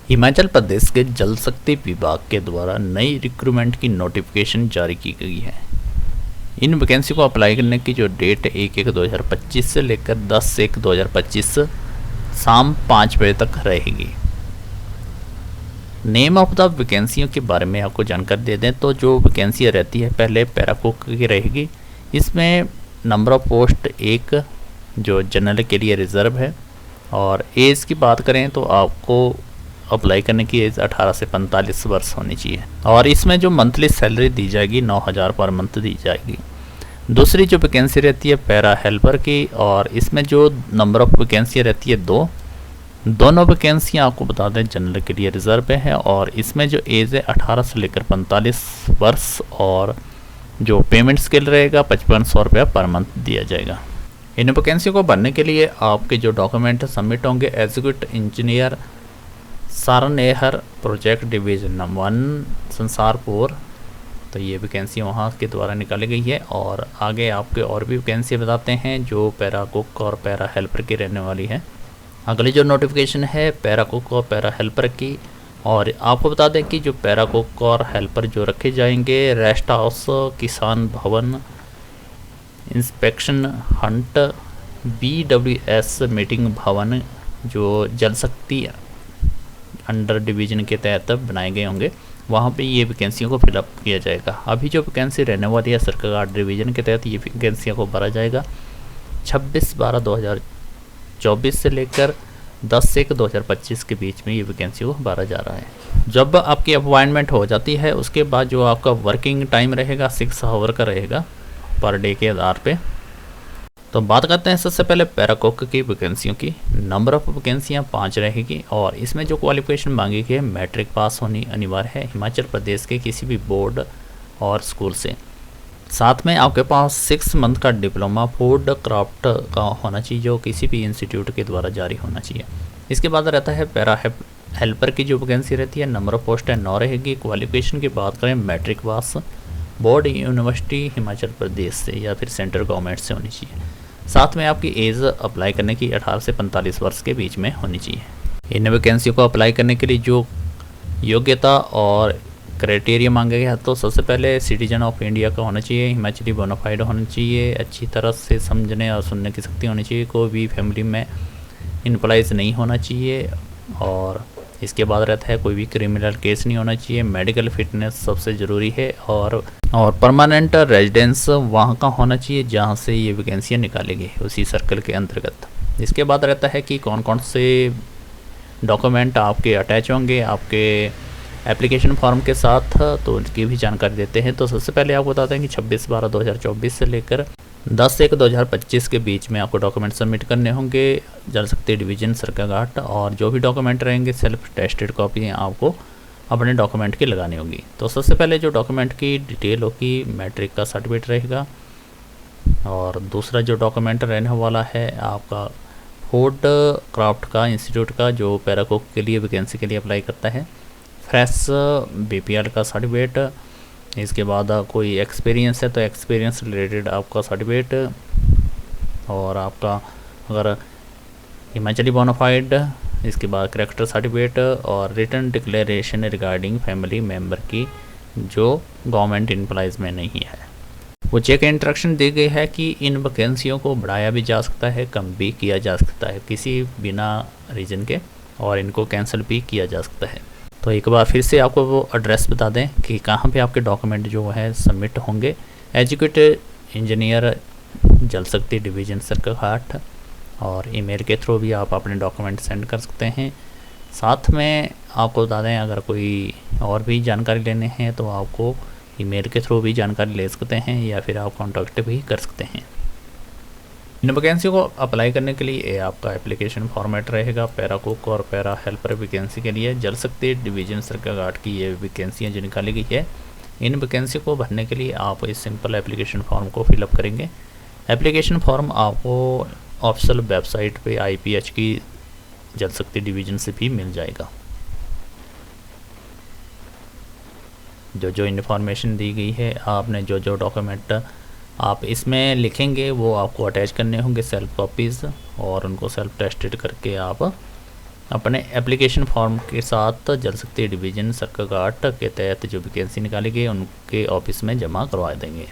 हिमाचल प्रदेश के जल शक्ति विभाग के द्वारा नई रिक्रूटमेंट की नोटिफिकेशन जारी की गई है। इन वैकेंसी को अप्लाई करने की जो डेट 1/1/2025 से लेकर 10/1/2025 शाम 5 बजे तक रहेगी। नेम ऑफ द वैकेंसियों के बारे में आपको जानकारी दे दें तो जो वैकेंसी रहती है पहले पैरा कुक की रहेगी। इसमें नंबर ऑफ पोस्ट 1 जो जनरल के लिए रिज़र्व है, और एज की बात करें तो आपको अप्लाई करने की एज 18 से 45 वर्ष होनी चाहिए, और इसमें जो मंथली सैलरी दी जाएगी 9,000 पर मंथ दी जाएगी। दूसरी जो वैकेंसी रहती है पैरा हेल्पर की, और इसमें जो नंबर ऑफ वैकेंसी रहती है दोनों वैकेंसियाँ आपको बता दें जनरल के लिए रिज़र्व है, और इसमें जो एज है 18 से लेकर 45 वर्ष, और जो पेमेंट स्केल रहेगा 5500 रुपया पर मंथ दिया जाएगा। इन वैकेंसी को भरने के लिए आपके जो डॉक्यूमेंट सबमिट होंगे, executive engineer Sarnehar project division 1 Sansarpur, तो ये वैकेंसी वहाँ के द्वारा निकाली गई है। और आगे आपके और भी वैकेंसी बताते हैं जो पैरा कुक और पैरा हेल्पर की रहने वाली है। अगली जो नोटिफिकेशन है पैरा कुक और पैरा हेल्पर की, और आपको बता दें कि जो पैरा कुक और हेल्पर जो रखे जाएंगे रेस्ट हाउस, किसान भवन, इंस्पेक्शन हंट, BWS मीटिंग भवन जो जल शक्ति अंडर डिवीज़न के तहत बनाए गए होंगे, वहाँ पे ये वैकेंसियों को फिलअप किया जाएगा। अभी जो वैकेंसी रहने वाली है सरकार डिवीज़न के तहत ये वैकेंसियों को भरा जाएगा 26/12/2024 से लेकर 10/1/2025 के बीच में ये वैकेंसी को भरा जा रहा है। जब आपकी अपॉइंटमेंट हो जाती है उसके बाद जो आपका वर्किंग टाइम रहेगा 6 आवर का रहेगा पर डे के आधार पे। तो बात करते हैं सबसे पहले पैरा कुक की वैकेंसियों की। नंबर ऑफ वैकेंसियाँ 5 रहेगी, और इसमें जो क्वालिफिकेशन मांगी गई है मैट्रिक पास होनी अनिवार्य है हिमाचल प्रदेश के किसी भी बोर्ड और स्कूल से। साथ में आपके पास 6 मंथ का डिप्लोमा फूड क्राफ्ट का होना चाहिए जो किसी भी इंस्टीट्यूट के द्वारा जारी होना चाहिए। इसके बाद रहता है पैरा हेल्पर की जो वैकेंसी रहती है, नंबर ऑफ पोस्ट है 9 रहेगी। क्वालिफिकेशन की बात करें matric pass board university Himachal Pradesh से या फिर सेंट्रल गवर्नमेंट से होनी चाहिए। साथ में आपकी एज अप्लाई करने की 18 से 45 वर्ष के बीच में होनी चाहिए। इन वैकेंसी को अप्लाई करने के लिए जो योग्यता और क्राइटेरिया मांगा गया है तो सबसे पहले सिटीजन ऑफ इंडिया का होना चाहिए, हिमाचली बोनाफाइड होना चाहिए, अच्छी तरह से समझने और सुनने की शक्ति होनी चाहिए, कोई भी फैमिली में इम्प्लॉइज नहीं होना चाहिए, और इसके बाद रहता है कोई भी क्रिमिनल केस नहीं होना चाहिए, मेडिकल फिटनेस सबसे ज़रूरी है, और परमानेंट रेजिडेंस वहाँ का होना चाहिए जहाँ से ये वैकेंसियाँ निकाली गई उसी सर्कल के अंतर्गत। इसके बाद रहता है कि कौन कौन से डॉक्यूमेंट आपके अटैच होंगे आपके एप्लीकेशन फॉर्म के साथ, तो उनकी भी जानकारी देते हैं। तो सबसे पहले आपको बताते हैं कि 26/12/2024 से लेकर 10/1/2025 के बीच में आपको डॉक्यूमेंट सबमिट करने होंगे जल शक्ति डिवीजन सरकाघाट, और जो भी डॉक्यूमेंट रहेंगे सेल्फ टेस्टेड कॉपी आपको अपने डॉक्यूमेंट की लगानी होगी। तो सबसे पहले जो डॉक्यूमेंट की डिटेल होगी मैट्रिक का सर्टिफिकेट रहेगा, और दूसरा जो डॉक्यूमेंट रहने वाला है आपका फूड क्राफ्ट का इंस्टीट्यूट का जो पैरा कुक के लिए वैकेंसी के लिए अप्लाई करता है, फ्रेश BPL का सर्टिफिकेट। इसके बाद कोई एक्सपीरियंस है तो एक्सपीरियंस रिलेटेड आपका सर्टिफिकेट, और आपका अगर हिमाचली बोनाफाइड, इसके बाद करेक्टर सर्टिफिकेट और return declaration regarding family member की जो गवर्नमेंट एम्प्लॉइज़ में नहीं है। वो चेक इंस्ट्रक्शन दी गई है कि इन वैकेंसियों को बढ़ाया भी जा सकता है, कम भी किया जा सकता है किसी बिना रीज़न के, और इनको कैंसिल भी किया जा सकता है। तो एक बार फिर से आपको वो एड्रेस बता दें कि कहाँ पे आपके डॉक्यूमेंट जो है सबमिट होंगे। एग्जीक्यूटिव इंजीनियर जल शक्ति डिवीज़न सरकाघाट, और ईमेल के थ्रू भी आप अपने डॉक्यूमेंट सेंड कर सकते हैं। साथ में आपको बता दें अगर कोई और भी जानकारी लेने हैं तो आपको ईमेल के थ्रू भी जानकारी ले सकते हैं, या फिर आप कॉन्टैक्ट भी कर सकते हैं। इन वैकेंसी को अप्लाई करने के लिए ये आपका एप्लीकेशन फॉर्मेट रहेगा पैरा कुक और पैरा हेल्पर वैकेंसी के लिए जल शक्ति डिवीजन सरकाघाट की ये वैकेंसियाँ जो निकाली गई है। इन वैकेंसी को भरने के लिए आप इस सिंपल एप्लीकेशन फॉर्म को फिलअप करेंगे। एप्लीकेशन फॉर्म आपको ऑफिशियल वेबसाइट पे IPH की जल शक्ति डिवीज़न से भी मिल जाएगा। जो इन्फॉर्मेशन दी गई है आपने जो डॉक्यूमेंट आप इसमें लिखेंगे वो आपको अटैच करने होंगे सेल्फ कॉपीज़, और उनको सेल्फ टेस्टेड करके आप अपने एप्लीकेशन फॉर्म के साथ जल शक्ति डिवीज़न सक्काघाट के तहत जो वैकेंसी निकाली गई उनके ऑफिस में जमा करवा देंगे।